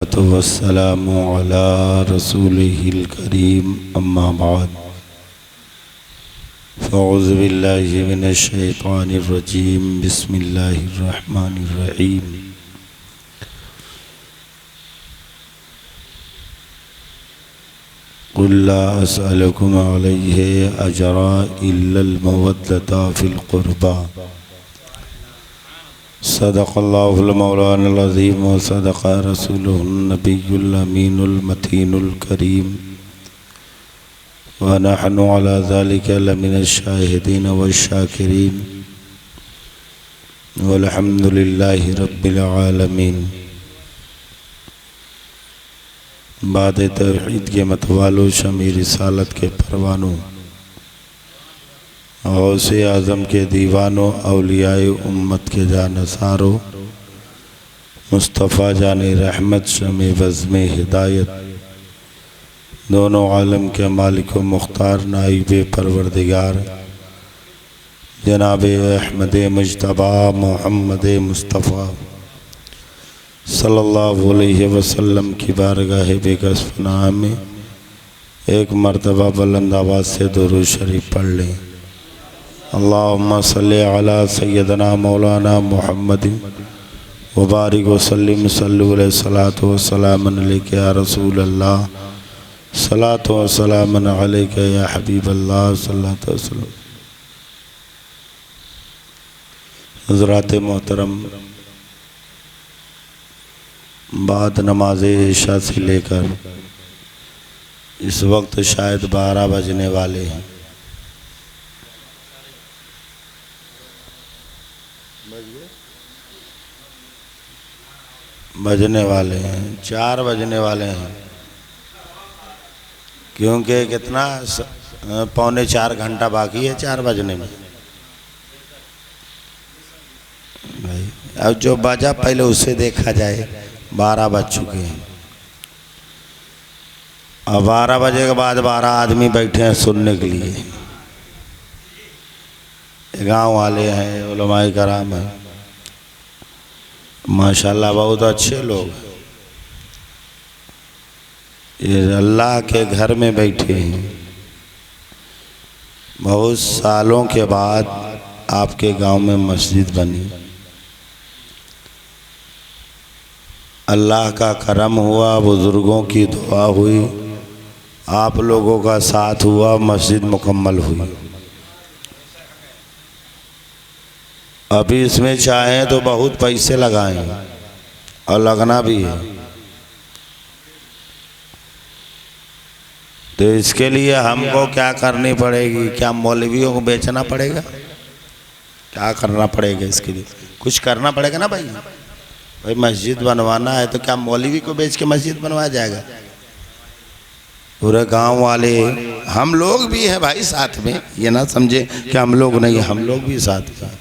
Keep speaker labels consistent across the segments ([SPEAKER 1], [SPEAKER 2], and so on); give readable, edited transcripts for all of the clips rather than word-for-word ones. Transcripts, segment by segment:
[SPEAKER 1] वस्सलामु अला रसूलिहिल करीम अम्मा बाद फ़अऊज़ु बिल्लाहि मिनश शैतानिर रजीम बिस्मिल्लाहिर रहमानिर रहीम। क़ुल ला असअलुकुम अलैहि अजरा इल्लल मवद्दता फ़िल क़ुरबा। सदक़ल्लाहुल मौलानुल अज़ीम व सदक़ रसूलुहुन नबियुल अमीनुल मतीनुल करीम व नहनु अला ज़ालिका लमिनश शाहिदीन वश्शाकिरीन वल्हम्दुलिल्लाहि रब्बिल आलमीन। बाद तौहीद के मतवालों, शमी रिसालत के परवानों, गौसे आज़म के दीवानों, औलियाए उम्मत के जानसारों, मुस्तफ़ा जाने रहमत शमे बज़्म हिदायत, दोनों आलम के मालिक व मुख्तार नाइब परवरदिगार जनाब अहमद मुज्तबा मोहम्मद मुस्तफ़ा सल्लल्लाहु अलैहि वसल्लम की बारगाह बेकसफनाह में एक मरतबा बुलंद आवाज़ से दुरूद शरीफ पढ़ लें। अल्लाहुम्मा सल्ली अला सय्यदना मौलाना मुहम्मदिन व बारिक व सल्लिम सल्लु अलैहि सलातो व सलामन अलैका या रसूल अल्लाह, सलातो व सलामन अलैका या हबीब अल्लाह सल्लल्लाहु अलैहि वसल्लम। हज़रात मोहतरम, बाद नमाज इशा से लेकर इस वक्त शायद 12 बजने वाले हैं। बजने वाले हैं 4 बजने वाले हैं, क्योंकि कितना 3.25 घंटा बाकी है 4 बजने में। भाई अब जो बजा पहले उससे देखा जाए, 12 बज चुके हैं। अब 12 बजे के बाद 12 आदमी बैठे हैं सुनने के लिए। गांव वाले हैं, उलमाए कराम हैं, माशाल्लाह बहुत अच्छे लोग। ये अल्लाह के घर में बैठे हैं। बहुत सालों के बाद आपके गांव में मस्जिद बनी। अल्लाह का करम हुआ, बुजुर्गों की दुआ हुई, आप लोगों का साथ हुआ, मस्जिद मुकम्मल हुई। अभी इसमें चाहें तो बहुत पैसे लगाएं और लगना भी है। तो इसके लिए हमको क्या करनी पड़ेगी? क्या मौलवियों को बेचना पड़ेगा? क्या करना पड़ेगा? इसके लिए कुछ करना पड़ेगा ना भाई। भाई मस्जिद बनवाना है तो क्या मौलवी को बेच के मस्जिद बनवाया जाएगा? पूरे गांव वाले, हम लोग भी हैं भाई साथ में, ये ना समझे कि हम लोग नहीं, हम लोग भी साथ में।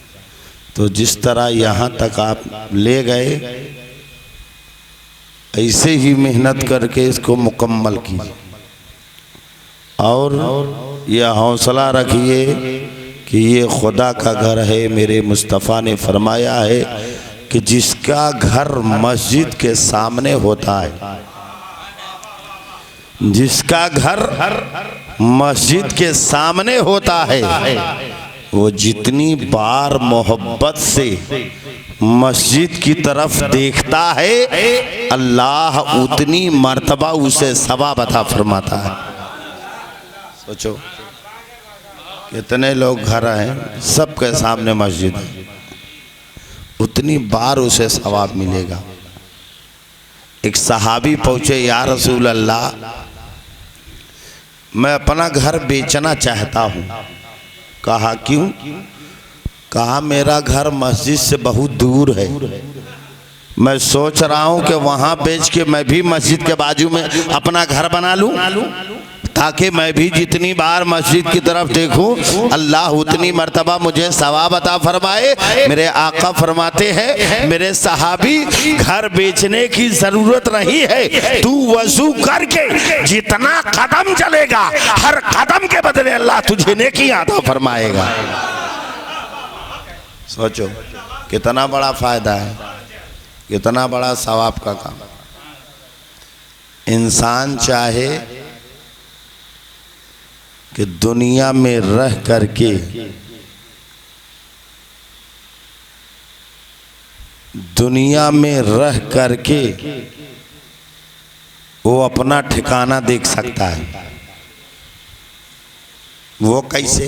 [SPEAKER 1] तो जिस तरह यहाँ तक आप ले गए, ऐसे ही मेहनत करके इसको मुकम्मल कीजिए और यह हौसला रखिए कि ये खुदा का घर है। मेरे मुस्तफ़ा ने फरमाया है कि जिसका घर मस्जिद के सामने होता है, जिसका घर मस्जिद के सामने होता है, वो जितनी बार मोहब्बत से मस्जिद की तरफ देखता है, अल्लाह उतनी मर्तबा उसे सवाब अता फरमाता है। सोचो कितने लोग घर हैं, सबके सामने मस्जिद है, उतनी बार उसे सवाब मिलेगा। एक सहाबी पहुँचे, या रसूल अल्लाह, मैं अपना घर बेचना चाहता हूँ। कहा क्यों? कहा मेरा घर मस्जिद से बहुत दूर है, मैं सोच रहा हूँ कि वहाँ बेच के मैं भी मस्जिद के बाजू में अपना घर बना लूँ, ताकि मैं भी जितनी बार मस्जिद की तरफ देखूं अल्लाह उतनी मर्तबा मुझे सवाब अता फरमाए। मेरे आका फरमाते हैं, मेरे सहाबी, घर बेचने की जरूरत नहीं है, तू वजू करके जितना कदम चलेगा, हर कदम के बदले अल्लाह तुझे नेकी अता फरमाएगा। सोचो कितना बड़ा फायदा है, कितना बड़ा सवाब का काम। इंसान चाहे कि दुनिया में रह करके वो अपना ठिकाना देख सकता है। वो कैसे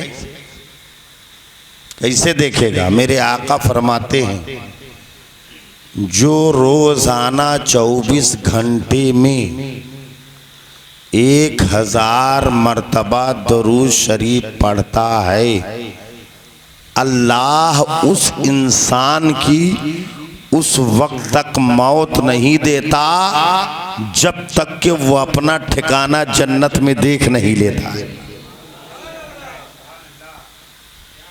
[SPEAKER 1] देखेगा? मेरे आका फरमाते हैं, जो रोजाना 24 घंटे में 1000 मर्तबा दरूद शरीफ पढ़ता है, अल्लाह उस इंसान की उस वक्त तक मौत नहीं देता जब तक कि वो अपना ठिकाना जन्नत में देख नहीं लेता है।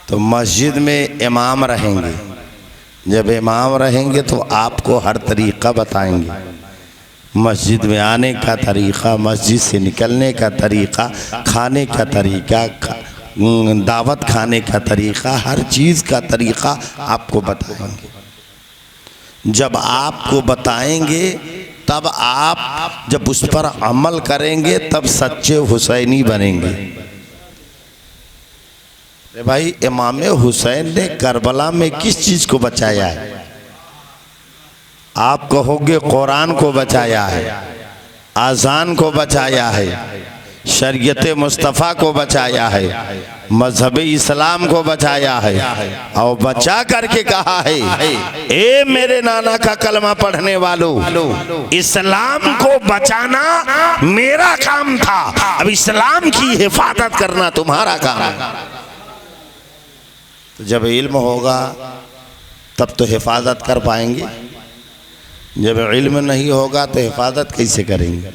[SPEAKER 1] तो मस्जिद में इमाम रहेंगे, जब इमाम रहेंगे तो आपको हर तरीक़ा बताएंगे, मस्जिद में आने का तरीक़ा, मस्जिद से निकलने का तरीक़ा, खाने का तरीक़ा, दावत खाने का तरीक़ा, हर चीज़ का तरीक़ा आपको बताएंगे। जब आपको बताएंगे तब आप जब उस पर अमल करेंगे तब सच्चे हुसैनी बनेंगे। भाई, इमाम हुसैन ने करबला में किस चीज़ को बचाया है? आप कहोगे कुरान को बचाया है, आज़ान को बचाया है, शरीयत मुस्तफ़ा को बचाया है, मजहब इस्लाम को बचाया है, और बचा करके कहा है, ए मेरे नाना का कलमा पढ़ने वालों, इस्लाम को बचाना मेरा काम था, अब इस्लाम की हिफाजत करना तुम्हारा काम है। तो जब इल्म होगा तब तो हिफाजत कर पाएंगे, जब इल्म नहीं होगा तो हिफाजत कैसे करेंगे?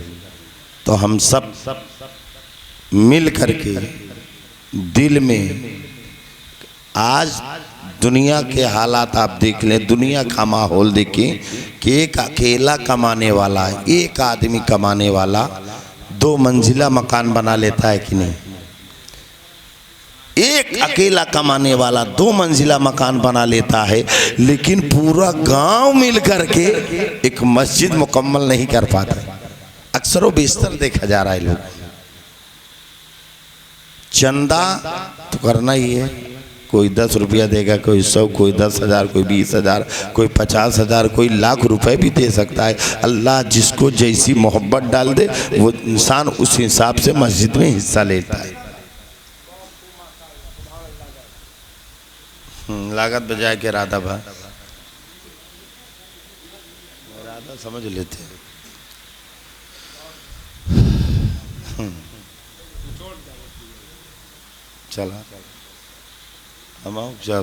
[SPEAKER 1] तो हम सब मिल करके दिल में, आज दुनिया के हालात आप देख लें, दुनिया का माहौल देखें कि एक अकेला कमाने वाला, एक आदमी कमाने वाला 2 मंजिला मकान बना लेता है कि नहीं? एक अकेला कमाने वाला 2 मंजिला मकान बना लेता है, लेकिन पूरा गांव मिल करके एक मस्जिद मुकम्मल नहीं कर पाता। अक्सर व बेशतर देखा जा रहा है, लोग चंदा तो करना ही है, कोई 10 रुपया देगा, कोई 100, कोई 10,000, कोई 20,000, कोई 50,000, कोई लाख रुपए भी दे सकता है। अल्लाह जिसको जैसी मोहब्बत डाल दे वो इंसान उस हिसाब से मस्जिद में हिस्सा लेता है। लागत बजाय के इरादा भा इरादा समझ लेते हैं। चला हम आओ जा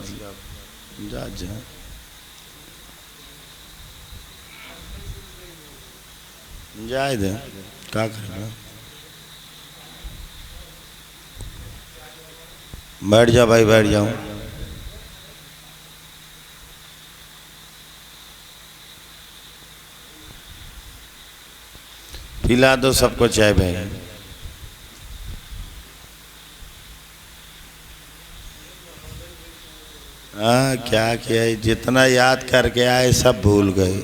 [SPEAKER 1] जाए दे, क्या करेगा? बैठ जा भाई, बैठ जाओ। पिला दो सबको चाय भाई। हाँ, क्या किया, जितना याद करके आए सब भूल गए।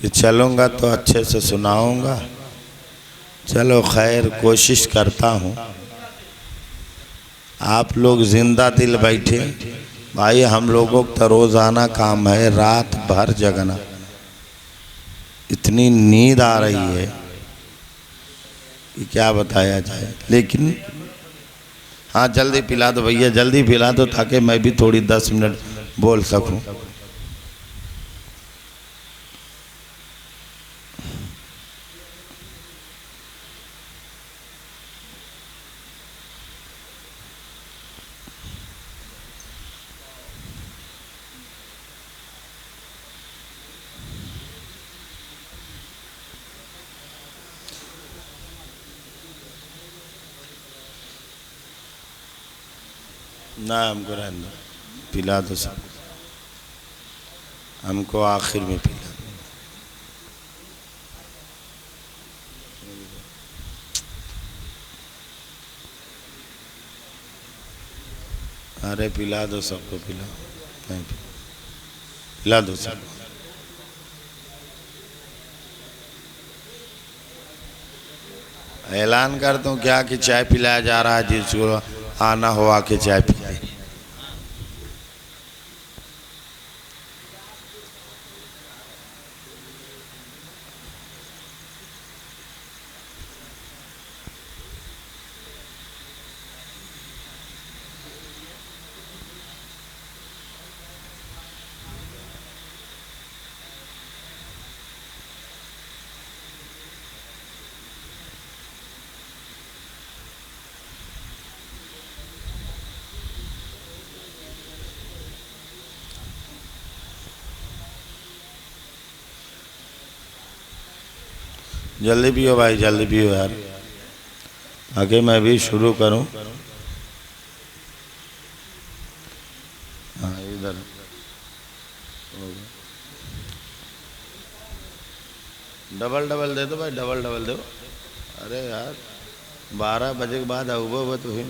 [SPEAKER 1] कि चलूँगा तो अच्छे से सुनाऊँगा। चलो खैर, कोशिश करता हूँ। आप लोग जिंदा दिल बैठे भाई, हम लोगों का रोज़ाना काम है रात भर जगना। इतनी नींद आ रही है कि क्या बताया जाए। लेकिन हाँ, जल्दी पिला दो भैया, जल्दी पिला दो ताकि मैं भी थोड़ी 10 मिनट बोल सकूं। ना हमको रहने दो, पिला दो सब, हमको आखिर में पिला दो। अरे पिला दो सबको, पिला नहीं, पिला दो सबको। ऐलान कर दूं क्या कि चाय पिलाया जा रहा है, जिसको आना हो आके चाय पी ले। जल्दी पियो भाई, जल्दी पियो यार, आगे मैं भी शुरू करूं। हाँ इधर डबल डबल दे दो भाई, डबल डबल दो। अरे यार 12 बजे के बाद आऊबो तो ही।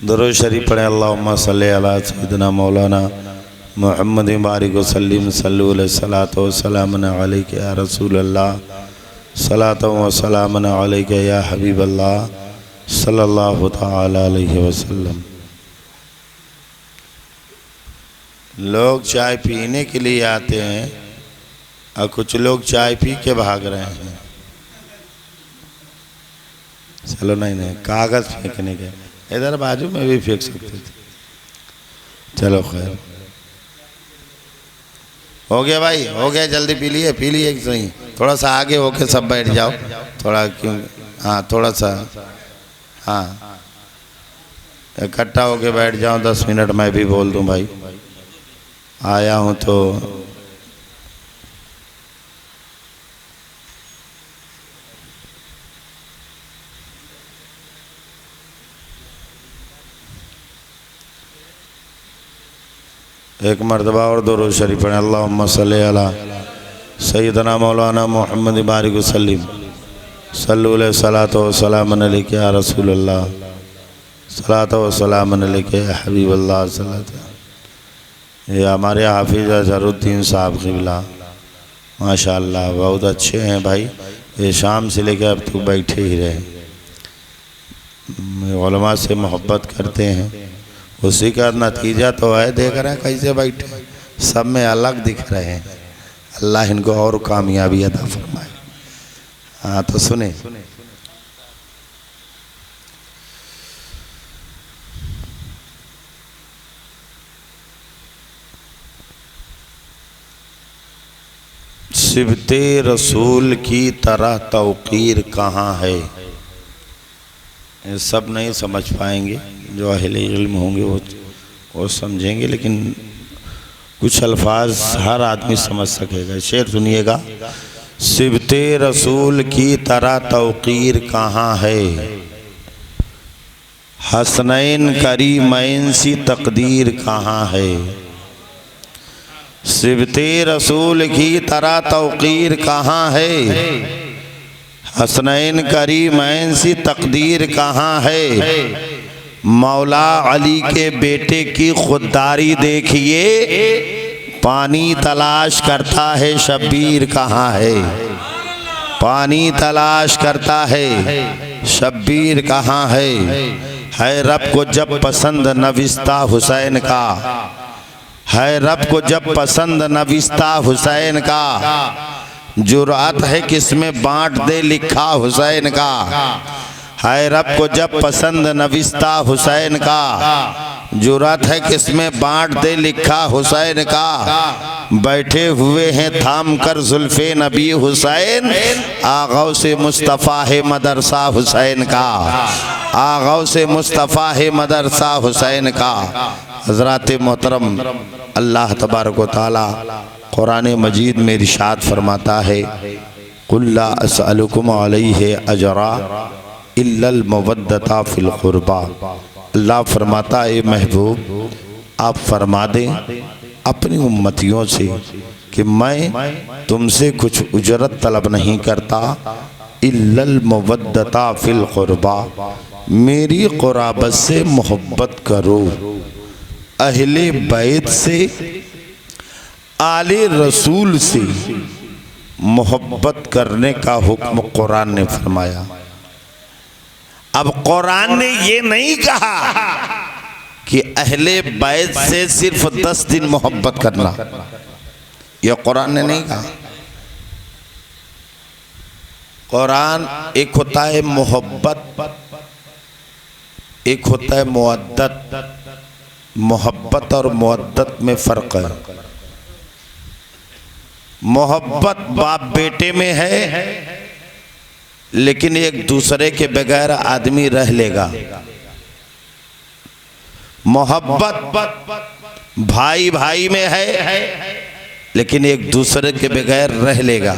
[SPEAKER 1] दुरूद शरीफ पढ़े। अल्लाहुम्मा सल्ली अला सय्यिदिना मौलाना मोहम्मद बारिक वसल्लिम सल्लु अलैहि सलातो व सलाम अलैका या रसूल अल्लाह सलातो व सलाम अलैका या हबीब अल्लाह सल्लल्लाहु तआला अलैहि वसल्लम। लोग चाय पीने के लिए आते हैं और कुछ लोग चाय पी के भाग रहे हैं। चलो नहीं कागज़ फेंकने के, इधर बाजू में भी फेंक सकते थे। चलो खैर हो गया भाई, हो गया, जल्दी पी लिए सही। थोड़ा सा आगे होके सब बैठ जाओ थोड़ा, क्यों हाँ थोड़ा सा, हाँ इकट्ठा होके बैठ जाओ। 10 मिनट मैं भी बोल दूं भाई, आया हूँ तो। एक मरतबा और दुरूद शरीफ पढ़ें। अल्लाहुम्मा सल्ली अला सय्यिदिना मौलाना मोहम्मद बारिक वसल्लिम सल्लु अलैहि सलातो व सलाम अलैका या रसूल अल्लाह सलातो व सलाम अलैका या हबीब अल्लाह सल्लल्लाहु। ये हमारे हाफिज़ अज़हरुद्दीन साहब क़िबला माशाअल्लाह बहुत अच्छे हैं भाई। ये शाम से लेकर अब तक बैठे ही रहे, उलमा से मोहब्बत करते हैं, उसी का नतीजा तो है। देख रहे हैं कैसे बैठे, सब में अलग दिख रहे हैं। अल्लाह इनको और कामयाबी अता फरमाए। हाँ तो सुने, सिबते रसूल की तरह तौक़ीर कहाँ है। ये सब नहीं समझ पाएंगे, जो अहले इल्म होंगे वो समझेंगे, लेकिन कुछ अल्फाज हर आदमी समझ सकेगा। शेर सुनिएगा। सिबते रसूल की तरह तौक़ीर कहाँ है, हसनैन करीमैन सी तकदीर कहाँ है। सिबते रसूल की तरह तौक़ीर कहाँ है, हसनैन करीमैन सी तकदीर कहाँ है। मौला अली के बेटे की खुददारी देखिए, पानी तलाश करता है शब्बीर कहाँ है। पानी तलाश करता है शब्बीर कहाँ है रब को जब पसंद नविस्ता हुसैन का, है रब को जब पसंद नविस्ता हुसैन का। जुरात है किसमें बांट दे लिखा हुसैन का, है रब को जब पसंद नविस्ता हुसैन का। जुरात है किसमें बांट दे लिखा हुसैन का। बैठे हुए हैं थाम कर जुल्फे नबी हुसैन, आगौ से मुस्तफ़ा है मदरसा हुसैन का। आगौ से मुस्तफ़ा है मदरसा हुसैन का। हज़रात मोहतरम, अल्लाह तबारक व तआला कुरान मजीद में इरशाद फरमाता है, कुल ला असअलुकुम अलैहि अजरा इल्लल मवद्दता फिल क़ुरबा। अल्लाह फरमाता है महबूब आप फरमा दें अपनी उम्मतियों से कि मैं तुमसे कुछ उजरत तलब नहीं करता, इल्लल मवद्दता फिल क़ुरबा, मेरी क़ुराबत से मोहब्बत करो, अहले बैत से आले रसूल से मोहब्बत करने का हुक्म कुरान ने फरमाया। अब कुरान ने ये नहीं कहा कि अहले बैत से सिर्फ 10 दिन मोहब्बत करना, यह कुरान ने नहीं कहा। कुरान एक होता है मोहब्बत, एक होता है मुअद्दत। मोहब्बत और मुअद्दत में फर्क है। मोहब्बत बाप बेटे में है, लेकिन एक दूसरे के बगैर आदमी रह लेगा। मोहब्बत भाई भाई में है, लेकिन एक दूसरे के बगैर रह लेगा।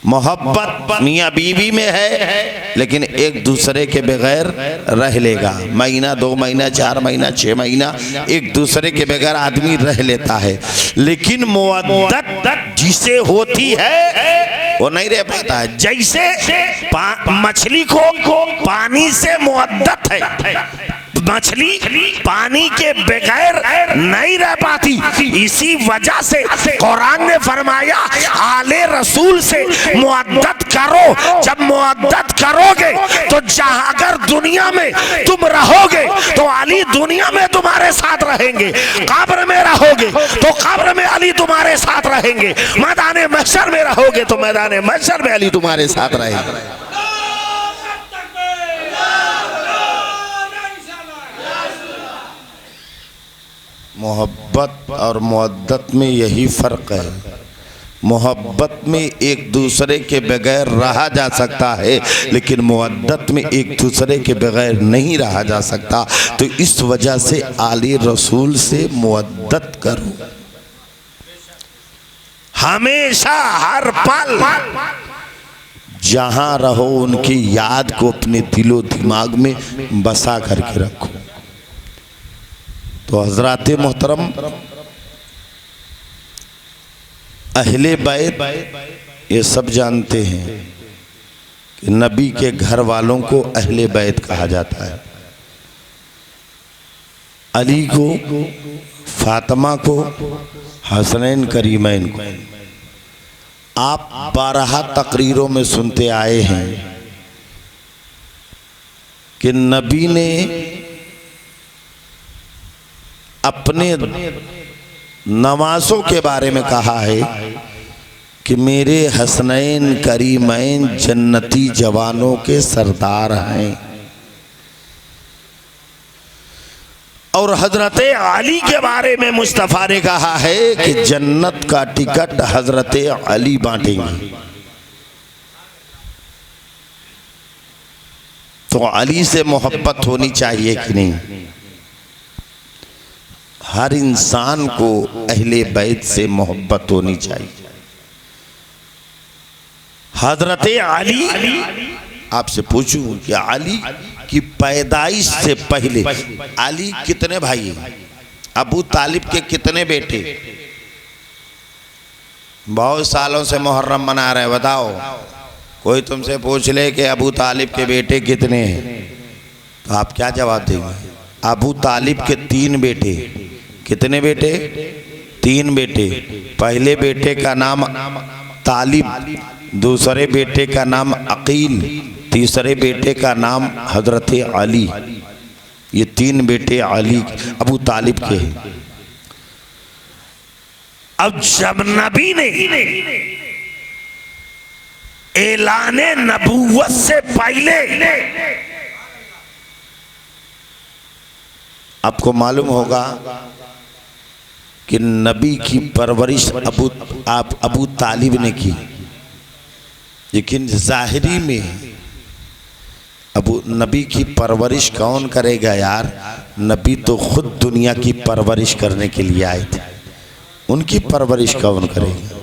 [SPEAKER 1] मोहब्बत मियाँ बीवी में है, लेकिन एक दूसरे के बगैर रह लेगा। महीना, 2 महीना, 4 महीना, 6 महीना एक दूसरे के बगैर आदमी रह लेता है। लेकिन मुअद्दत जिसे होती है वो नहीं रह पाता है। जैसे मछली को पानी से मुअद्दत है, मछली पानी के बगैर नहीं रह पाती। इसी वजह से कुरान ने फरमाया आले रसूल से मुअद्दत करो। जब मुअद्दत करोगे तो जहां अगर दुनिया में तुम रहोगे तो अली दुनिया में तुम्हारे साथ रहेंगे, कब्र में रहोगे तो कब्र में अली तुम्हारे साथ रहेंगे, मैदान महशर में रहोगे तो मैदान महशर में अली तुम्हारे साथ रहेंगे। मोहब्बत और मुअद्दत में यही फ़र्क है। मोहब्बत में एक दूसरे के बगैर रहा जा सकता है, लेकिन मुअद्दत में एक दूसरे के बगैर नहीं रहा जा सकता। तो इस वजह से आले रसूल से मुअद्दत करो, हमेशा हर पल जहां रहो उनकी याद को अपने दिलो दिमाग में बसा करके रखो। तो हजरात मोहतरम, अहले बैत ये सब जानते हैं कि नबी के घर वालों को अहले बैत कहा जाता है। अली को, फातिमा को, हसनैन करीमैन को आप 12 तकरीरों में सुनते आए हैं कि नबी ने अपने नवासों के बारे में कहा है कि मेरे हसनैन करीमैन जन्नती जवानों के सरदार हैं। और हजरत अली के बारे में मुस्तफ़ा ने कहा है कि जन्नत का टिकट हजरत अली बांटेंगे। तो अली से मोहब्बत होनी चाहिए कि नहीं? हर इंसान को अहले बैत से मोहब्बत होनी चाहिए। हजरत अली, आपसे पूछूं कि अली की पैदाइश से पहले अली कितने भाई हैं? अबू तालिब के कितने बेटे? बहुत सालों से मुहर्रम मना रहे, बताओ। कोई तुमसे पूछ ले कि अबू तालिब के बेटे कितने हैं, तो आप क्या जवाब देंगे? अबू तालिब के 3 बेटे। कितने बेटे? 3 बेटे। पहले बेटे का नाम तालिब, दूसरे बेटे का नाम अकील, तीसरे बेटे का नाम हजरत अली। ये 3 बेटे अली अबू तालिब के हैं। अब जब नबी ने ऐलाने नबूवत से पहले, आपको मालूम होगा कि नबी की परवरिश अबू तालिब ने की, लेकिन ज़ाहिरी में नबी की परवरिश कौन करेगा यार? नबी तो खुद दुनिया की परवरिश करने के लिए आए थे, उनकी परवरिश कौन करेगा?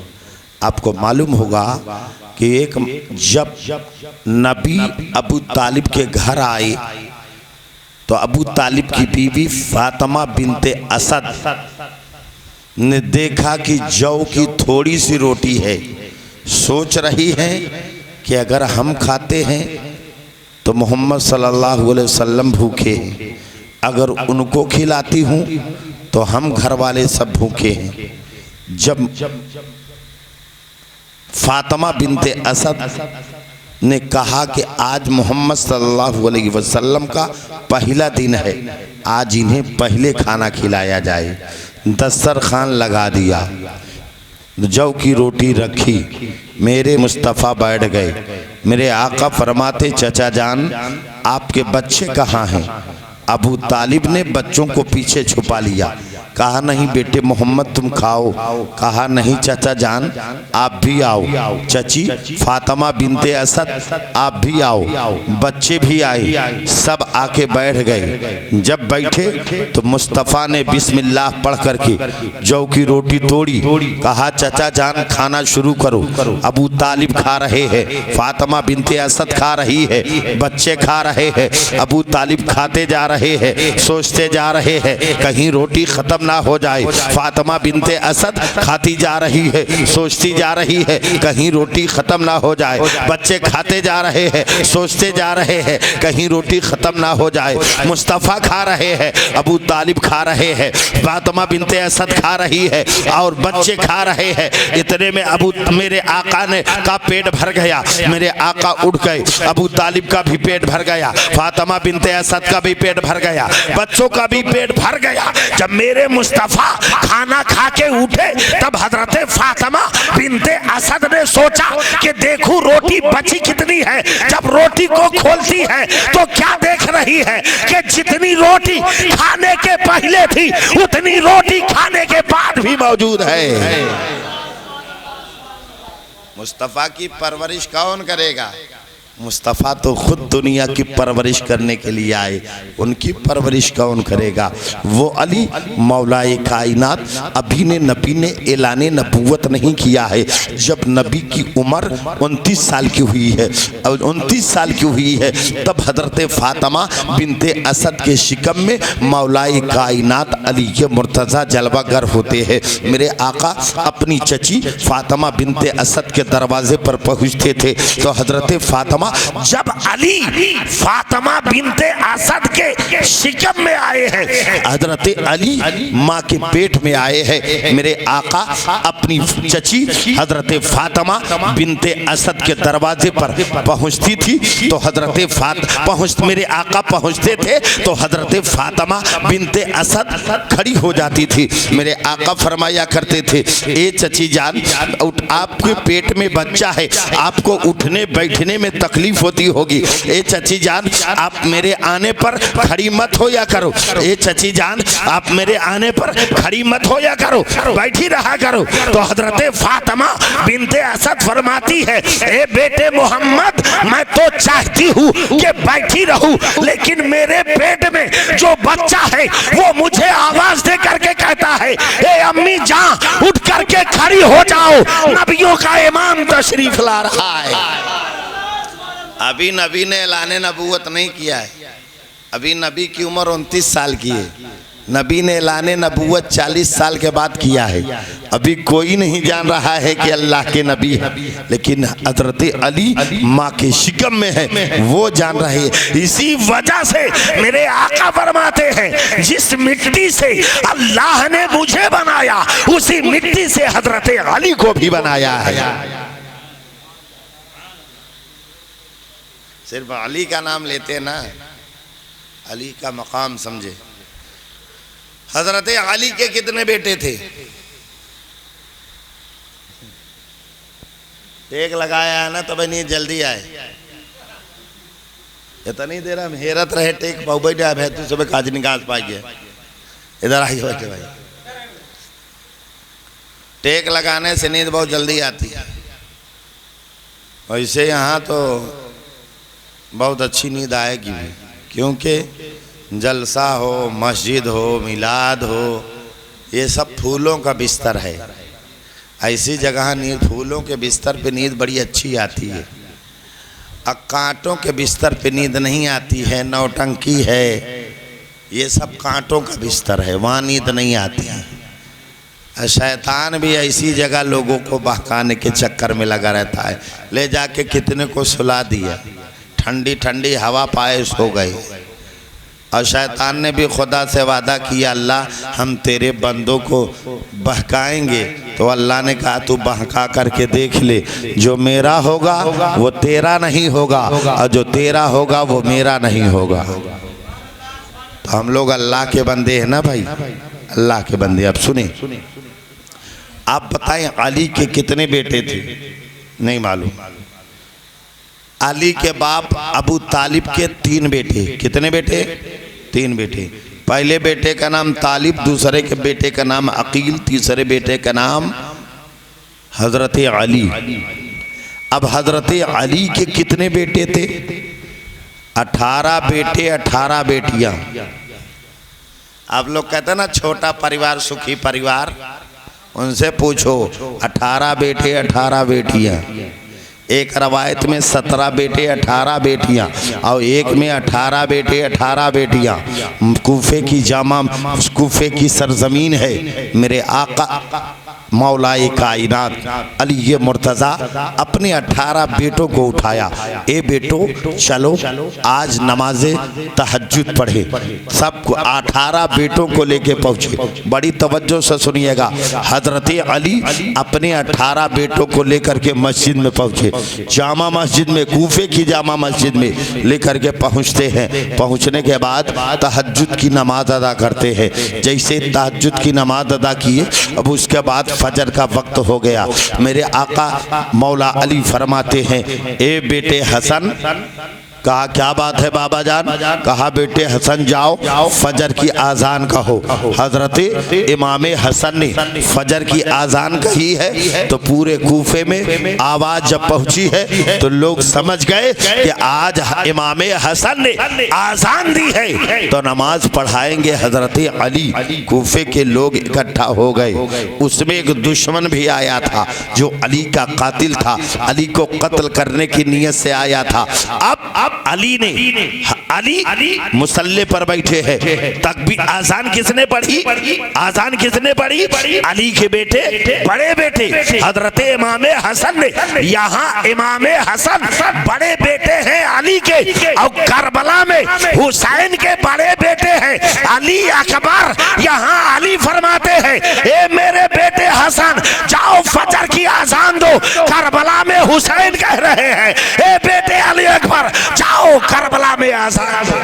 [SPEAKER 1] आपको मालूम होगा कि जब नबी अबू तालिब के घर आए तो अबू तालिब की बीवी फातिमा बिनते असद ने देखा कि जौ की थोड़ी सी रोटी है। सोच रही है कि अगर हम खाते हैं तो मोहम्मद सल्लल्लाहु अलैहि वसल्लम भूखे हैं, अगर उनको खिलाती हूँ तो हम घर वाले सब भूखे हैं। जब फातिमा बिनते असद ने कहा कि आज मोहम्मद सल्लल्लाहु अलैहि वसल्लम का पहला दिन है, आज इन्हें पहले खाना खिलाया जाए, दस्तरखान लगा दिया, जौ की रोटी रखी, मेरे मुस्तफ़ा बैठ गए। मेरे आका फरमाते चचा जान आपके बच्चे कहाँ हैं? अबू तालिब ने बच्चों को पीछे छुपा लिया, कहा नहीं बेटे मोहम्मद तुम खाओ, कहा नहीं चाचा जान आप भी आओ, चची फातिमा बिनते असद आप भी आओ, बच्चे भी आए, सब आके बैठ गए। जब बैठे तो मुस्तफ़ा ने बिस्मिल्लाह पढ़ करके जौ की रोटी तोड़ी, कहा चाचा जान खाना शुरू करो। अबू तालिब खा रहे हैं, फातिमा बिनते असद खा रही है, बच्चे खा रहे हैं। अबू तालिब खाते जा रहे हैं, सोचते जा रहे हैं कहीं रोटी खत्म ना हो जाए। फातिमा बिनते असद खाती जा रही है, सोचती जा रही है कहीं रोटी खत्म ना हो जाए। बच्चे खाते जा रहे हैं, सोचते जा रहे हैं कहीं रोटी खत्म ना हो जाए। मुस्तफ़ा खा रहे हैं, अबू तालिब खा रहे हैं, फातिमा बिनते असद खा रही है और बच्चे खा रहे हैं। इतने में मेरे आका ने का पेट भर गया, मेरे आका उठ गए, अबू तालिब का भी पेट भर गया, फातिमा बिनते असद का भी पेट भर गया, बच्चों का भी पेट भर गया। जब मेरे मुस्तफ़ा खाना खा के उठे तब हजरत फातिमा बिनते असद ने सोचा कि देखूं रोटी बची कितनी है। जब रोटी को खोलती है तो क्या देख रही है कि जितनी रोटी खाने के पहले थी उतनी रोटी खाने के बाद भी मौजूद है। मुस्तफ़ा की परवरिश कौन करेगा? मुस्तफ़ा तो खुद दुनिया की परवरिश करने के लिए आए, उनकी परवरिश कौन करेगा? वो अली मौलाए कायनात अभी ने नबी ने ऐलान नबूवत नहीं किया है। जब नबी की उम्र 29 साल की हुई है और 29 साल की हुई है तब हजरत फातिमा बिनते असद के शिकम में मौलाए कायनात अली के मुर्तज़ा जलवागर होते हैं। मेरे आका अपनी चची फातिमा बिनते असद के दरवाजे पर पहुँचते थे तो हजरत फातिमा जब अली फातिमा बिनते असद के शिकम में आए हैं, हजरत अली माँ के पेट में आए हैं, मेरे आका अपनी चची हजरत फातिमा बिनते असद के दरवाजे पर पहुंचती थी तो मेरे आका पहुंचते थे तो हजरत फातिमा बिनते असद खड़ी हो जाती थी। मेरे आका फरमाया करते थे ए चची जान आपके पेट में बच्चा है, आपको उठने बैठने में तकलीफ होती होगी, ए चची जान आप मेरे आने पर खड़ी मत होया करो, ए चची जान आप मेरे आने पर खड़ी मत होया करो, बैठी रहा करो। तो हजरत फातिमा बिनते असद फरमाती है ए बेटे मोहम्मद मैं तो चाहती हूँ कि बैठी रहूं, लेकिन मेरे पेट में जो बच्चा है वो मुझे आवाज दे करके कहता है ए अम्मी जान उठ करके खड़ी हो जाओ, नबियों का इमाम तशरीफ ला रहा है। अभी नबी ने ऐलान नबूवत नहीं किया है, अभी नबी की उम्र 29 साल की है, नबी ने ऐलान नबूवत 40 साल के बाद किया है। अभी कोई नहीं जान रहा है कि अल्लाह के नबी है, लेकिन हजरत अली माँ के शिकम में है, वो जान रहे हैं। इसी वजह से मेरे आका फरमाते हैं जिस मिट्टी से अल्लाह ने मुझे बनाया उसी मिट्टी से हजरत अली को भी बनाया है। सिर्फ अली का नाम लेते ना, अली का मकाम समझे। हजरत अली के कितने बेटे थे? टेक लगाया है ना तो भाई नहीं जल्दी आए, इतनी देर हम हैरत रहे टेक पाऊ बैठे है तू सुबह काज निकास पाई गए, इधर आइए बैठे भाई। टेक लगाने से नींद बहुत जल्दी आती है, वैसे यहाँ तो बहुत अच्छी नींद आएगी भी, क्योंकि जलसा हो, मस्जिद हो, मिलाद हो, ये सब फूलों का बिस्तर है। ऐसी जगह नींद फूलों के बिस्तर पे नींद बड़ी अच्छी आती है। अब कांटों के बिस्तर पे नींद नहीं आती है, नौटंकी है, ये सब कांटों का बिस्तर है, वहाँ नींद नहीं आती है। शैतान भी ऐसी जगह लोगों को बहकाने के चक्कर में लगा रहता है, ले जाके कितने को सुला दिया, ठंडी ठंडी हवा पाए सो गए। और शैतान ने भी खुदा से वादा किया अल्लाह हम तेरे बंदों को बहकाएंगे तो अल्लाह ने कहा तू बहका करके देख ले, जो मेरा होगा वो तेरा नहीं होगा और जो तेरा होगा वो मेरा नहीं होगा। तो हम लोग अल्लाह के बंदे हैं ना भाई, अल्लाह के बंदे। अब सुने, आप बताएं अली के कितने बेटे थे? नहीं मालूम। अली के बाप अबू तालिब के 3 बेटे। कितने बेटे? 3 बेटे। पहले बेटे का नाम तालिब, दूसरे के बेटे का नाम अकील, तीसरे बेटे का नाम हजरत अली। अब हजरत अली के कितने बेटे थे? 18 बेटे 18 बेटियां। आप लोग कहते हैं ना छोटा परिवार सुखी परिवार, उनसे पूछो 18 बेटे 18 बेटियां। एक रवायत में 17 बेटे 18 बेटियां और एक में 18 बेटे 18 बेटियां। कूफे की जामा, कूफे की सरजमीन है। मेरे आका मौलाए कायनात अली मुर्तज़ा अपने 18 बेटों को उठाया। ए बेटो चलो आज नमाज़े तहज्जुद पढ़े। सबको 18 बेटों को लेके पहुँचे। बड़ी तवज्जो से सुनिएगा। हजरत अली अपने 18 बेटों को लेकर के मस्जिद में पहुँचे। जामा मस्जिद में, कूफे की जामा मस्जिद में लेकर के पहुँचते हैं। पहुँचने के बाद तहज्जुद की नमाज अदा करते हैं। जैसे तहज्जुद की नमाज अदा किए, अब उसके बाद फजर का वक्त हो गया। मेरे आका मौला अली फरमाते हैं, ए बेटे हसन। कहा क्या बात है बाबा जान? कहा बेटे हसन जाओ फजर की आज़ान कहो। हजरत इमाम हसन ने फजर की आज़ान कही है तो पूरे कूफे में आवाज़ जब पहुंची है तो लोग समझ गए कि आज इमाम हसन ने आज़ान दी है तो नमाज पढ़ाएंगे हजरत अली। कूफे के लोग इकट्ठा हो गए। उसमें एक दुश्मन भी आया था जो अली का कातिल था, अली को कत्ल करने की नीयत से आया था। अब अली मुसल्ले पर बैठे हैं। तकबीर आज़ान किसने पढ़ी? आज़ान किसने पढ़ी? अली के बेटे, बड़े बेटे हजरत इमाम हसन ने। यहाँ इमाम हसन बड़े बेटे हैं अली के, और करबला में हुसैन के बड़े बेटे हैं अली अकबर। यहाँ अली फरमाते हैं, ए मेरे बेटे हसन जाओ फजर की आज़ान दो, करबला में हुसैन कह रहे हैं। ए बेटे अली अकबर जाओ करबला में आज़ान दो।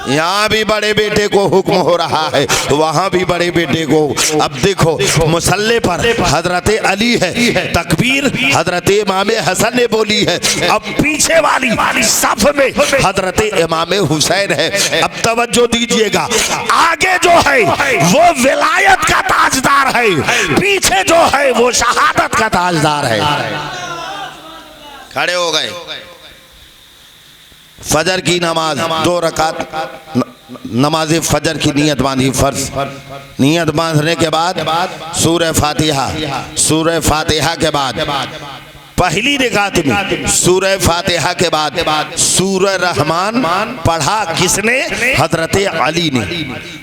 [SPEAKER 1] यहाँ भी बड़े बेटे को हुक्म हो रहा है, वहाँ भी बड़े बेटे को। अब देखो मुसल्ले पर हजरत अली है, तकबीर हजरत इमाम हसन ने बोली है। अब पीछे वाली सफ में हजरत इमाम हुसैन है। अब तवज्जो दीजिएगा, आगे जो है वो विलायत का ताजदार है, पीछे जो है वो शहादत का ताजदार है। खड़े हो गए। फजर की नमाज 2 रकात नमाज फजर की नियत बांधी। फर्ज नियत बांधने के बाद सूरह फातिहा, सूरह फातिहा के बाद पहली रकात में सूरह फातिहा के बाद सूरह रहमान पढ़ा। किसने? हजरत अली ने।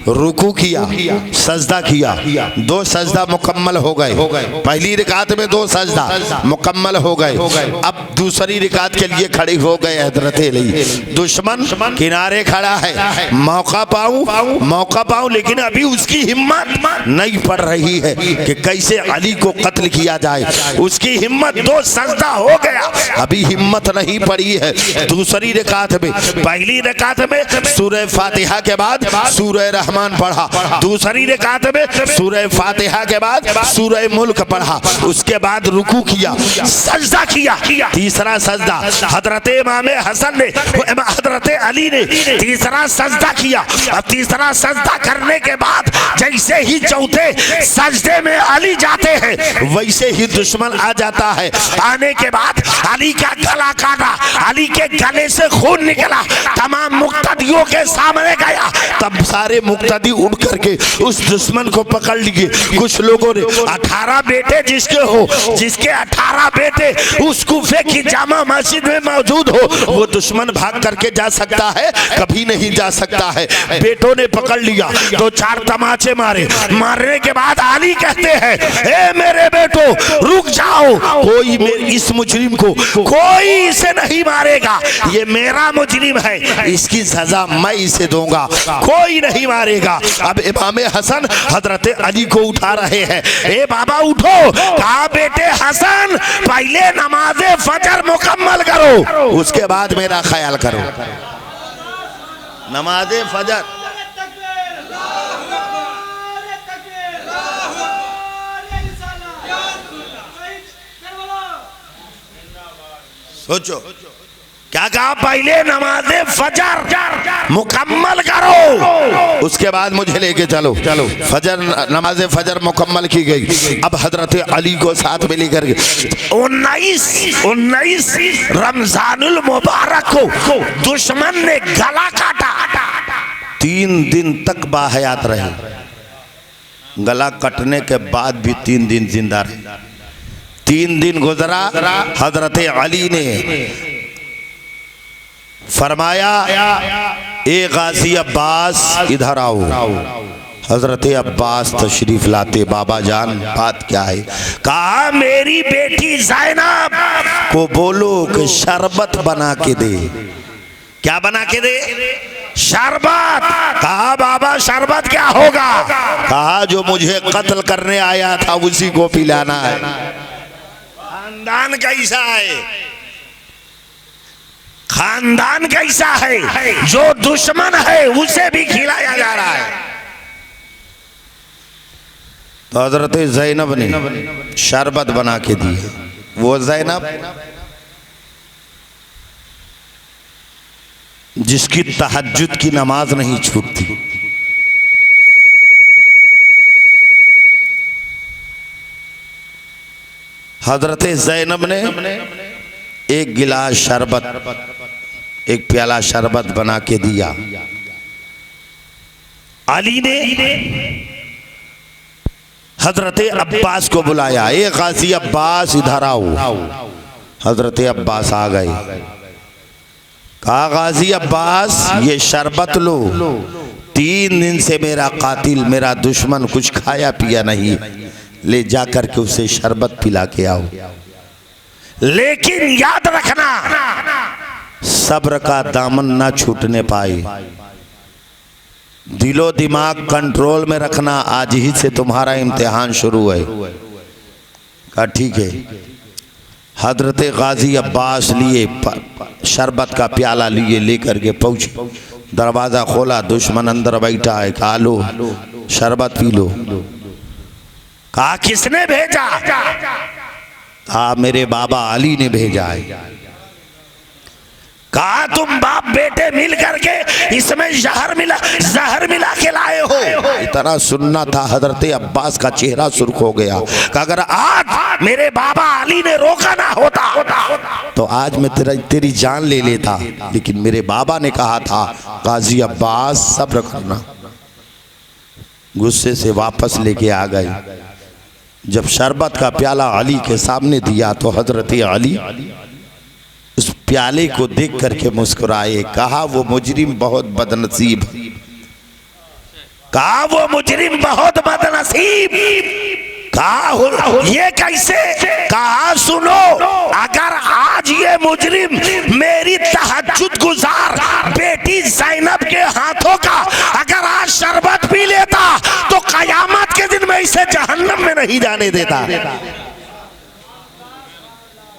[SPEAKER 1] रुकू किया, सजदा किया, 2 सजदा मुकम्मल हो गए। पहली रकात में 2 सजदा मुकम्मल हो गए। अब दूसरी रकात के लिए खड़े हो गए हजरत अली। दुश्मन किनारे खड़ा है, मौका पाऊं, लेकिन अभी उसकी हिम्मत नहीं पड़ रही है कि कैसे अली को कत्ल किया जाए। उसकी हिम्मत 2 सजदा हो गया, अभी हिम्मत नहीं पड़ी है। दूसरी रकात में, पहली रकात में सूरह फातिहा के बाद सूरह रहमान पढ़ा। दूसरी रकात में सूरह फातिहा के बाद सूरह मुल्क पढ़ा। उसके बाद रुकू किया, सजदा किया। तीसरा सजदा हजरत इमाम हसन ने, हजरत अली ने तीसरा सजदा किया। अब तीसरा सजदा करने के बाद जैसे ही चौथे सजदे में अली जाते हैं वैसे ही दुश्मन आ जाता है। आने के बाद अली का गला काटा, अली के गले से खून निकला, तमाम मुक्तदियों के सामने गया। तब सारे मुक्तदी उठ करके उस दुश्मन को पकड़ लिए। कुछ लोगों ने 18 बेटे जिसके 18 बेटे उस कूफे की जामा मस्जिद में मौजूद हो, वो दुश्मन भाग करके जा सकता है? कभी नहीं जा सकता है। बेटों ने पकड़ लिया, 2-4 तमाचे मारे। मारने के बाद अली कहते हैं, ए मेरे बेटो रुक जाओ, कोई इस मुजरिम को कोई इसे नहीं मारेगा, ये मेरा मुजरिम है, इसकी सजा मैं इसे दूंगा, कोई नहीं मारेगा। अब इमाम हसन हजरत अली को उठा रहे हैं, ए बाबा उठो। कहा बेटे हसन पहले नमाज फजर मुकम्मल करो, उसके बाद मेरा ख्याल करो। नमाज फजर सोचो क्या कहा, पहले नमाज फजर मुकम्मल करो, उसके बाद मुझे लेके चलो। फजर नमाज फजर मुकम्मल की गई। अब हजरत अली को साथ में लेकर के 19 रमजानुल मुबारक को दुश्मन ने गला काटा। 3 दिन तक बाहयात रहे, गला कटने के बाद भी 3 दिन जिंदा रहे। 3 दिन गुजरा, हजरत अली ने फरमाया ए गाजी अब्बास इधर आओ। हजरत अब्बास तशरीफ लाते, बाबा जान बात क्या है? कहा मेरी बेटी ज़ैनब को बोलो कि शरबत बना के दे। क्या बना के दे? शरबत। कहा बाबा शरबत क्या होगा? कहा जो मुझे कत्ल करने आया था उसी को पिलाना है। खानदान कैसा है? खानदान कैसा है? जो दुश्मन है उसे भी खिलाया जा रहा है। तो हजरत ज़ैनब ने शरबत बना के दी। वो ज़ैनब जिसकी तहज्जुद की नमाज नहीं छूटती, हजरत ज़ैनब ने एक गिलास शरबत, एक प्याला शरबत बना के दिया। अली ने हजरत अब्बास को बुलाया, ए गाजी अब्बास इधर आओ। हजरत अब्बास आ गए। कहा गाजी अब्बास ये शरबत लो, 3 दिन से मेरा कातिल मेरा दुश्मन कुछ खाया पिया नहीं, ले जाकर के उसे शरबत पिला के आओ। लेकिन याद रखना सब्र का दामन ना छूटने पाए, दिलो दिमाग कंट्रोल में रखना, आज ही से तुम्हारा इम्तिहान शुरू है। कहा ठीक है। हजरत गाजी अब्बास लिए शरबत का प्याला लिए लेकर के पहुंचे, दरवाजा खोला, दुश्मन अंदर बैठा है। कहा लो शरबत पी लो। कहा किसने भेजा? कहा मेरे बाबा अली ने भेजा है। कहा तुम बाप बेटे मिल करके इसमें जहर मिला के लाए हो। इतना सुनना था, हजरत अब्बास का चेहरा सुर्ख हो गया। अगर आज मेरे बाबा अली ने रोका ना होता तो आज मैं तेरी जान ले लेता, लेकिन मेरे बाबा ने कहा था गाजी अब्बास सब्र करना। गुस्से से वापस लेके आ गए। जब शरबत का प्याला अली के सामने दिया तो हजरत अली उस प्याले को देख करके मुस्कुराए। कहा वो मुजरिम बहुत बदनसीब। कहा वो मुजरिम बहुत बदनसीब। कहा ये कैसे? कहा सुनो, अगर आज ये मुजरिम मेरी तहज्जुद गुजार बेटी ज़ैनब के हाथों का अगर आज शरबत पी लेता तो कयामत के दिन में इसे जहन्नम में नहीं जाने देता।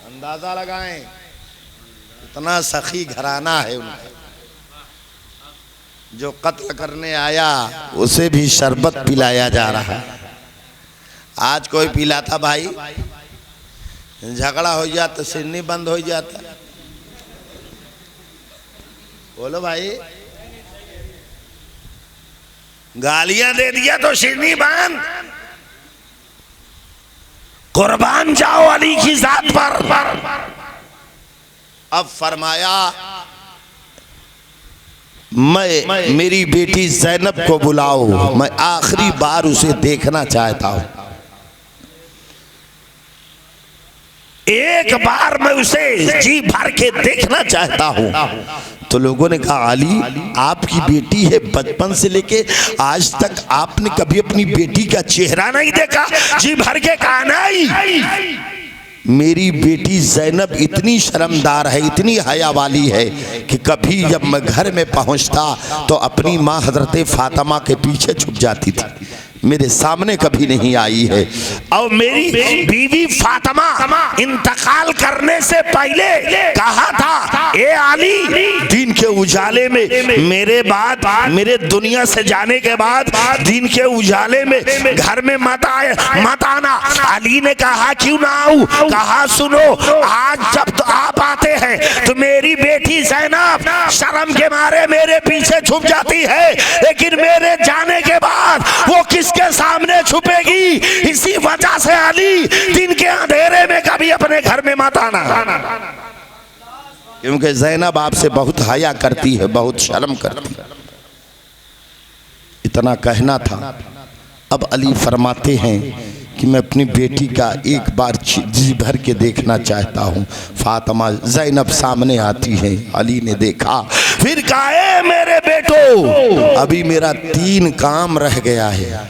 [SPEAKER 1] अंदाजा लगाएं इतना सखी घराना है उनका। जो कत्ल करने आया उसे भी शरबत पिलाया जा रहा है। आज कोई पिलाता भाई, झगड़ा हो जाता, सिरनी बंद हो जाता। बोलो भाई, गालियां दे दिया तो सिरनी बंद। कुर्बान जाओ अली की जात पर। अब फरमाया मैं मेरी बेटी ज़ैनब को बुलाओ, मैं आखिरी बार उसे देखना चाहता हूं। एक बार मैं उसे जी भर के देखना चाहता हूं। तो लोगों ने कहा अली आपकी बेटी है, बचपन से लेके आज तक आपने कभी अपनी बेटी का चेहरा नहीं देखा? जी भर के कहा नहीं। मेरी बेटी ज़ैनब इतनी शर्मदार है, इतनी हया वाली है कि कभी जब मैं घर में पहुंचता तो अपनी माँ हज़रत फ़ातिमा के पीछे छुप जाती थी, मेरे सामने कभी नहीं आई है। और मेरी बीवी फातिमा इंतकाल करने से पहले कहा था, ए अली, दिन के उजाले में मेरे बाद, मेरे दुनिया से जाने के बाद दिन के उजाले में घर में मत आना। अली ने कहा क्यों ना आऊं? कहा सुनो, आज जब तो आप आते हैं तो मेरी बेटी ज़ैनब शर्म के मारे मेरे पीछे छुप जाती है, लेकिन मेरे जाने के बाद वो किसके सामने छुपेगी? इसी वजह से अली, दिन के अंधेरे में कभी अपने घर में मत आना, क्योंकि ज़ैनब आपसे बहुत हया करती है, बहुत शर्म करती है। इतना कहना था। अब अली फरमाते हैं कि मैं अपनी बेटी का एक बार जी भर के देखना चाहता हूँ। फातिमा ज़ैनब सामने आती है, अली ने देखा, फिर कहा, मेरे बेटो, अभी मेरा 3 काम रह गया है,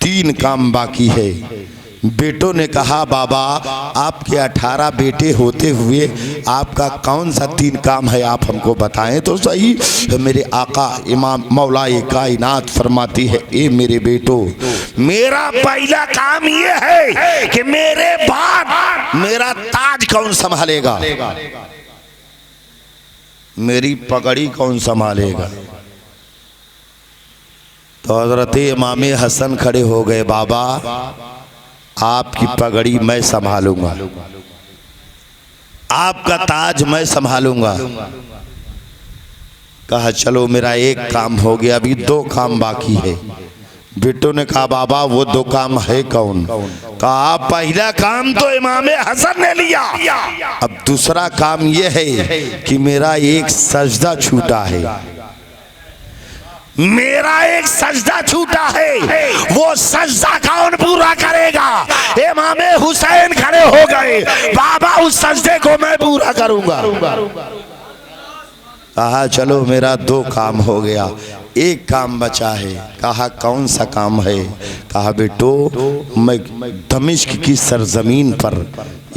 [SPEAKER 1] 3 काम बाकी है। बेटों ने कहा, बाबा आपके 18 बेटे होते हुए आपका कौन सा 3 काम है, आप हमको बताएं तो सही। तो मेरे आका इमाम मौलाए कायनात फरमाती है, ए मेरे बेटो, मेरा पहला काम ये है कि मेरे बाद मेरा ताज कौन संभालेगा, मेरी पगड़ी कौन संभालेगा? तो हज़रत इमाम हसन खड़े हो गए, बाबा आपकी पगड़ी मैं संभालूंगा, आपका ताज मैं संभालूंगा। कहा चलो मेरा एक काम हो गया, अभी 2 काम बाकी है। बेटों ने कहा, बाबा वो 2 काम है कौन? कहा पहला काम तो इमाम हसन ने लिया, अब दूसरा काम यह है कि मेरा एक सजदा छूटा है, मेरा एक सजदा छूटा है, वो सजदा कौन पूरा करेगा? इमाम हुसैन खड़े हो गए, बाबा उस सजदे को मैं पूरा करूंगा। कहा चलो मेरा 2 काम हो गया, एक काम बचा है। कहा कौन सा काम है? कहा बेटो, मैं दमिश्क की सरजमीन पर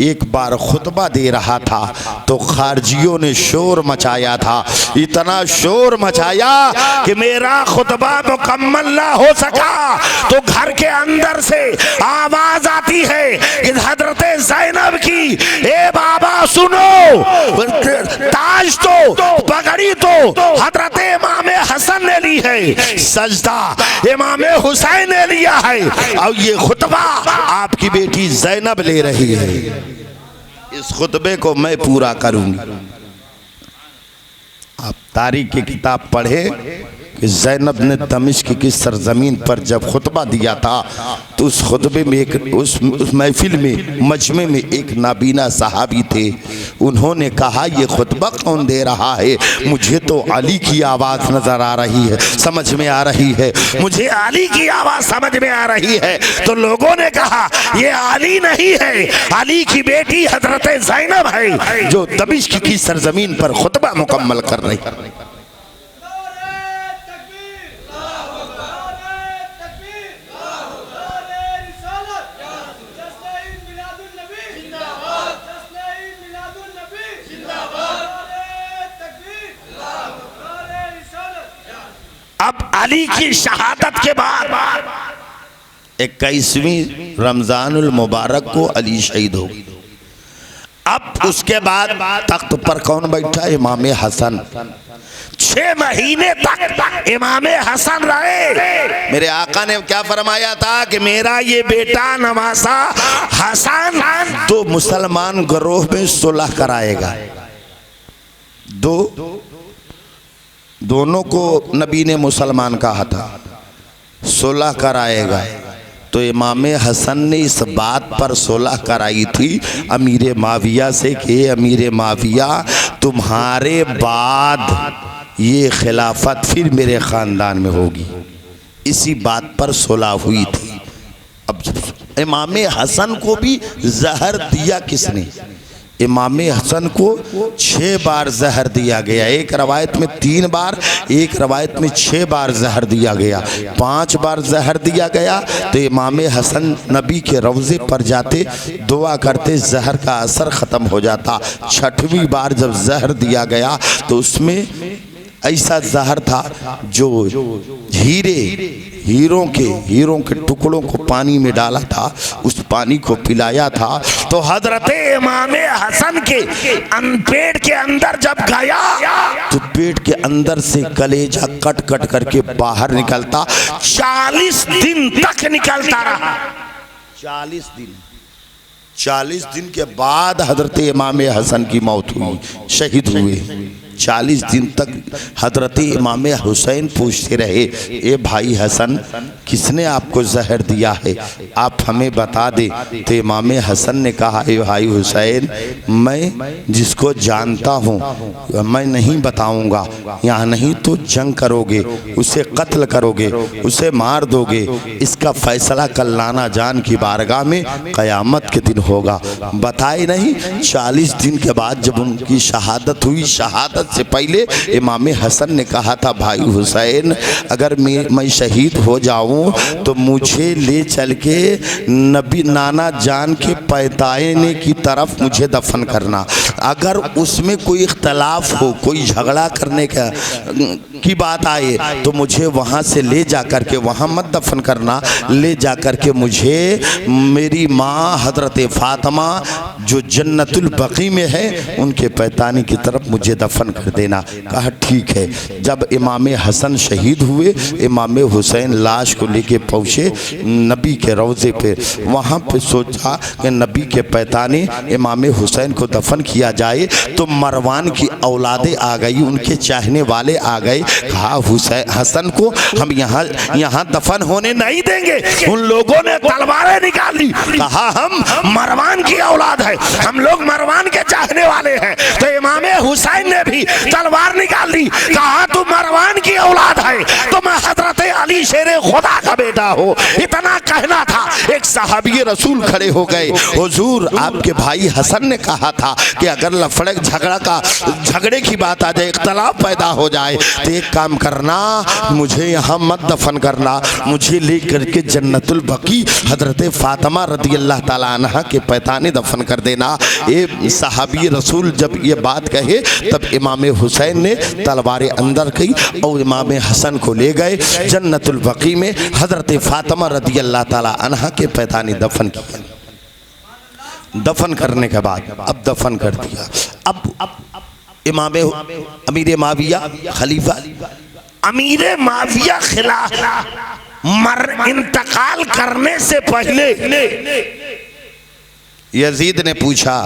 [SPEAKER 1] एक बार खुतबा दे रहा था तो खारजियों ने शोर मचाया था, इतना शोर मचाया कि मेरा खुतबा मुकम्मल ना हो सका। तो घर के अंदर से आवाज आती है कि हजरत ज़ैनब की, ए बाबा सुनो, ताज तो पगड़ी तो हजरत इमाम हसन ने ली है, सजदा इमाम हुसैन ने लिया है, और ये खुतबा आपकी बेटी ज़ैनब ले रही है, इस खुतबे को मैं पूरा करूंगी। आप तारीख की किताब पढ़े कि ज़ैनब ने दमिश्क की सरजमीन पर जब खुतबा दिया था तो उस खुतबे में एक उस महफिल में मजमे में एक नाबीना सहाबी थे। उन्होंने कहा ये खुतबा कौन दे रहा है? मुझे तो अली की आवाज़ नज़र आ रही है, समझ में आ रही है, मुझे अली की आवाज़ समझ में आ रही है। तो लोगों ने कहा ये अली नहीं है, अली की बेटी हजरत ज़ैनब है जो दमिश्क की सरजमीन पर खुतबा मुकम्मल कर रही है। अब अली की शहादत के बाद 21वीं रमजानुल मुबारक को अली शहीद हो। अब उसके बाद तख्त पर कौन बैठा? इमाम हसन। 6 महीने तक इमाम हसन रहे। मेरे आका ने क्या फरमाया था कि मेरा ये बेटा नवासा हसन तो मुसलमान गिरोह में सुलह कराएगा। दोनों को नबी ने मुसलमान कहा था, सुलह कराएगा। तो इमाम हसन ने इस बात पर सुलह कराई थी अमीर माविया से कि अमीर माविया तुम्हारे बाद ये खिलाफत फिर मेरे ख़ानदान में होगी, इसी बात पर सुलह हुई थी। अब इमाम हसन को भी जहर दिया किसने? इमाम हसन को 6 बार जहर दिया गया। एक रवायत में 3 बार, एक रवायत में 6 बार जहर दिया गया। 5 बार जहर दिया गया तो इमाम हसन नबी के रौज़े पर जाते, दुआ करते, जहर का असर ख़त्म हो जाता। 6वीं बार जब जहर दिया गया तो उसमें ऐसा जहर था जो हीरों के टुकड़ों को पानी में डाला था, उस पानी को पिलाया था। तो हजरत इमाम हसन के पेट के अंदर जब गया तो पेट के अंदर से कलेजा कट कट करके बाहर निकलता। 40 दिन तक निकलता रहा। 40 दिन के बाद हजरत इमाम हसन की मौत हुई, शहीद हुए। 40 दिन तक हजरत इमाम हुसैन पूछते रहे, ए भाई हसन, किसने आपको जहर दिया है, आप हमें बता दे। तो इमाम हसन ने कहा, ए भाई हुसैन, मैं जिसको जानता हूँ मैं नहीं बताऊँगा, यहाँ नहीं तो जंग करोगे, उसे कत्ल करोगे, उसे मार दोगे। इसका फैसला कल नाना जान की बारगाह में क़यामत के दिन होगा। बताए नहीं। 40 दिन के बाद जब उनकी शहादत हुई, शहादत से पहले इमाम हसन ने कहा था, भाई हुसैन, अगर मैं शहीद हो जाऊं तो मुझे ले चल के नबी नाना जान के पैताने की तरफ मुझे दफन करना। अगर उसमें कोई इख्तलाफ हो, कोई झगड़ा करने की बात आए तो मुझे वहाँ से ले जा कर के, वहाँ मत दफन करना, ले जा कर के मुझे मेरी माँ हजरत फातिमा जो जन्नतुल बकी में है उनके पैताने की तरफ मुझे दफन कर देना। कहा ठीक है। जब इमाम हसन शहीद हुए, इमाम हुसैन लाश को लेके पहुँचे नबी के रौज़े पे। वहाँ पे सोचा कि नबी के पैताने इमाम हुसैन को दफन किया जाए तो मरवान की औलादें आ गई, उनके चाहने वाले आ गए। कहा हुसैन हसन को हम यहाँ दफन होने नहीं देंगे। उन लोगों ने तलवारें निकाली। कहा हम मरवान की औलाद है, हम लोग मरवान के चाहने वाले हैं। तो इमाम हुसैन ने भी तलवार निकाल दी। कहा तू मरवान की औलाद है, तुम हजरत अली शेरे खुदा का बेटा हो। इतना कहना था, एक सहाबी रसूल खड़े हो गए, हुजूर आपके भाई हसन ने कहा था कि अगर लफड़े झगड़े की बात आ जाए, इख्तलाफ पैदा हो जाए तो एक काम करना, मुझे यहाँ मत दफन करना, मुझे ले करके जन्नतुल बकी हजरत फातिमा रदी अल्लाह ताला अन्हा के पैताने दफन कर देना। ये सहाबी रसूल जब ये बात कहे तब इमाम हुसैन ने तलवारें अंदर की और इमाम हसन को ले गए जन्नतुल बकी में। हजरत फातिमा रदी अल्लाह ताला अन्हा के पैताने दफन किया। दफन करने के बाद अब दफन कर दिया। अब इमाम अमीर माविया खलीफा, अमीर माविया इंतकाल करने से पहले यजीद ने पूछा,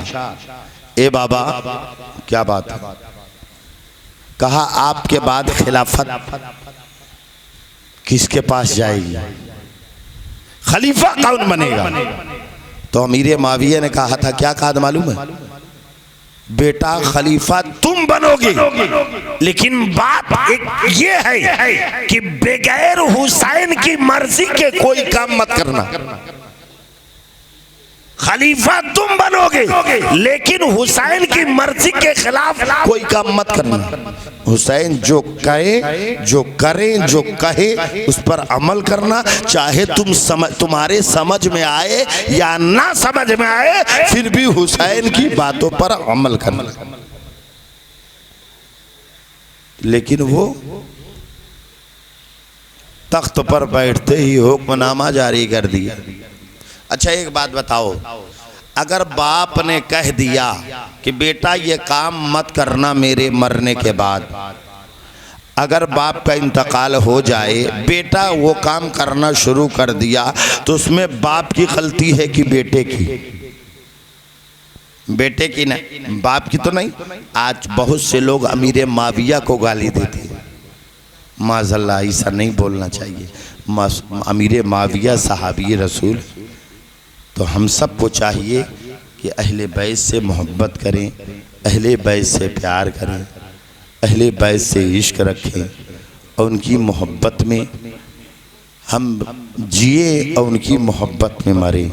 [SPEAKER 1] ए बाबा क्या बात है? कहा आपके बाद खिलाफत किसके पास जाएगी, खलीफा कौन बनेगा? तो अमीर माविया ने कहा था, क्या कहा मालूम है? बेटा खलीफा तुम बनोगे, लेकिन बात एक ये है कि बगैर हुसैन की मर्जी के कोई काम मत करना। खलीफा तुम बनोगे लेकिन हुसैन की मर्जी के खिलाफ कोई काम मत करना। हुसैन जो कहे, जो करें, जो कहे उस पर अमल करना, चाहे तुम्हारे समझ में आए या ना समझ में आए, फिर भी हुसैन की बातों पर अमल करना। लेकिन वो तख्त पर बैठते ही हुक्मनामा जारी कर दिया। अच्छा एक बात बताओ, अगर बाप ने कह दिया कि बेटा ये काम मत करना मेरे मरने के बाद, अगर बाप का इंतकाल हो जाए, बेटा वो काम करना शुरू कर दिया, तो उसमें बाप की गलती है कि बेटे की? बेटे की नहीं, बाप की तो नहीं। आज बहुत से लोग अमीर माविया को गाली देते हैं। माज़अल्लाह, ऐसा नहीं बोलना चाहिए। अमीर माविया सहाबी रसूल, तो हम सबको चाहिए कि अहले बैत से मोहब्बत करें, अहले बैत से प्यार करें, अहले बैत से इश्क रखें और उनकी मोहब्बत में हम जिए और उनकी मोहब्बत में मरें।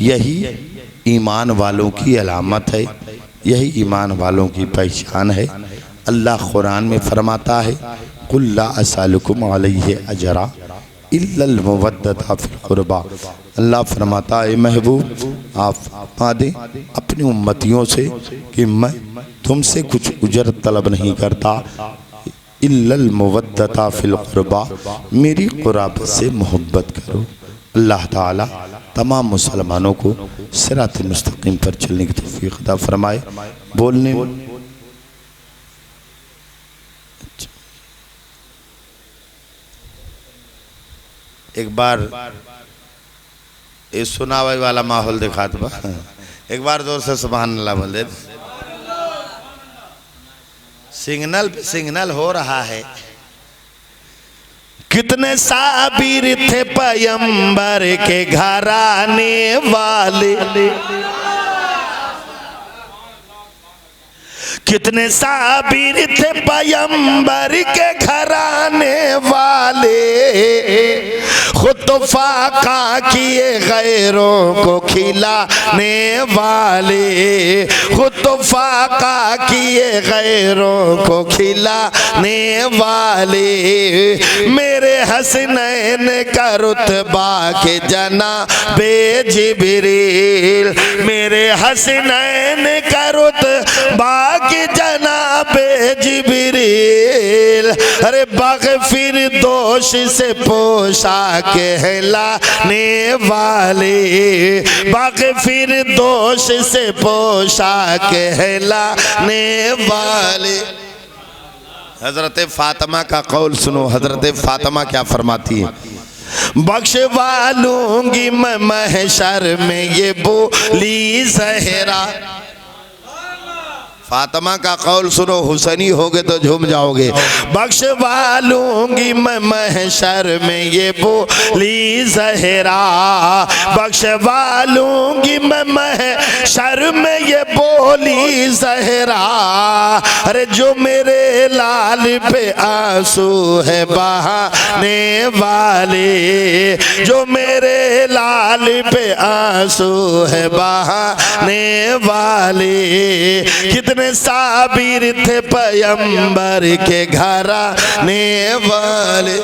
[SPEAKER 1] यही ईमान वालों की अलामत है। यही ईमान वालों की पहचान है। अल्लाह कुरान में फरमाता है कुल ला असअलुकुम अलैहि अजरा इल्लल मवद्दता फिल कुर्बा। अल्लाह फरमाता है महबूब आप फरमा दें अपनी उम्मतियों से कि मैं तुमसे कुछ उजरत तलब नहीं करता, इल्लल मवद्दता फिल कुर्बा, मेरी कुराबत से मोहब्बत करो। अल्लाह ताला तमाम मुसलमानों को सिरात मुस्तकीम पर चलने की तौफीक अता फरमाए। बोलने एक बार ये सुनावे वाला माहौल दिखा दो, एक बार जोर से सुभान अल्लाह बोल दे। सिग्नल पे सिग्नल हो रहा है। कितने साबिर थे पैगंबर के घराने वाले, कितने साबिर थे पैगंबर के घराने वाले, खुद तो फाका किए गैरों को खिलाने वाले, खुद तो फाका किए गैरों को खिलाने वाले, मेरे हसनैन का रुतबा के जनाबे जिब्रील, मेरे हसनैन का रुतबा के जनाबे जिब्रील, अरे बाग फिर दोष से पोशा कहलाने वाले, बाग फिर दोष से पोशा कहलाने वाले। हजरत फातिमा का कौल सुनो, हजरत फातिमा क्या फरमाती है, बख्शवा लूंगी मैं महशर में ये बोली ज़हरा। फातिमा का कौल सुनो, हुसैनी होगे तो झूम जाओगे। बख्शवा लूंगी मैं महशर में ये बोली ज़हरा, बख्शवा लूंगी मैं महशर में ये बोली ज़हरा, अरे जो मेरे लाल पे आंसू है बहाने वाले, जो मेरे लाल पे आंसू है बहाने वाले, कितने साबिर थे पैगंबर के घराने वाले।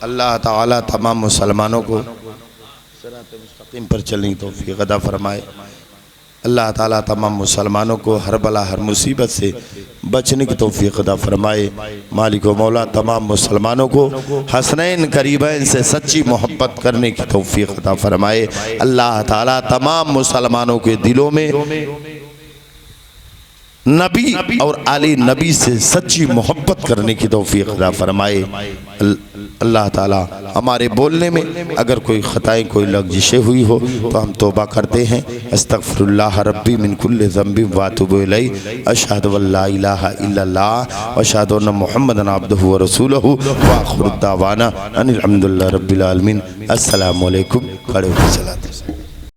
[SPEAKER 1] अल्लाह ताला तमाम मुसलमानों को सिरात मुस्तकीम पर चलने की तौफीक अता फरमाए। अल्लाह ताला तमाम मुसलमानों को हर बला हर मुसीबत से बचने की तौफीक अता फरमाए। मालिक व मौला तमाम मुसलमानों को हसनैन करीबैन से सच्ची मोहब्बत करने की तौफीक अता फरमाए। अल्लाह ताला तमाम मुसलमानों के दिलों में नबी और आले नबी से सच्ची मोहब्बत करने की तौफीक अता फरमाए। अल्लाह ताला हमारे बोलने में अगर कोई ख़ताएँ कोई लग़ज़िशें हुई हो तो हम तौबा करते हैं। अस्तग़फ़िरुल्लाह रब्बी मिन कुल्लि ज़ंबि व अतूबु इलैहि, अशहदु अल्ला इलाहा इल्लल्लाह व अशहदु अन्न मुहम्मदन अब्दुहु व रसूलुहु व आखिरु दावाना अनिल हम्दुलिल्लाहि रब्बिल आलमीन। अस्सलामु अलैकुम। खड़े होकर सलात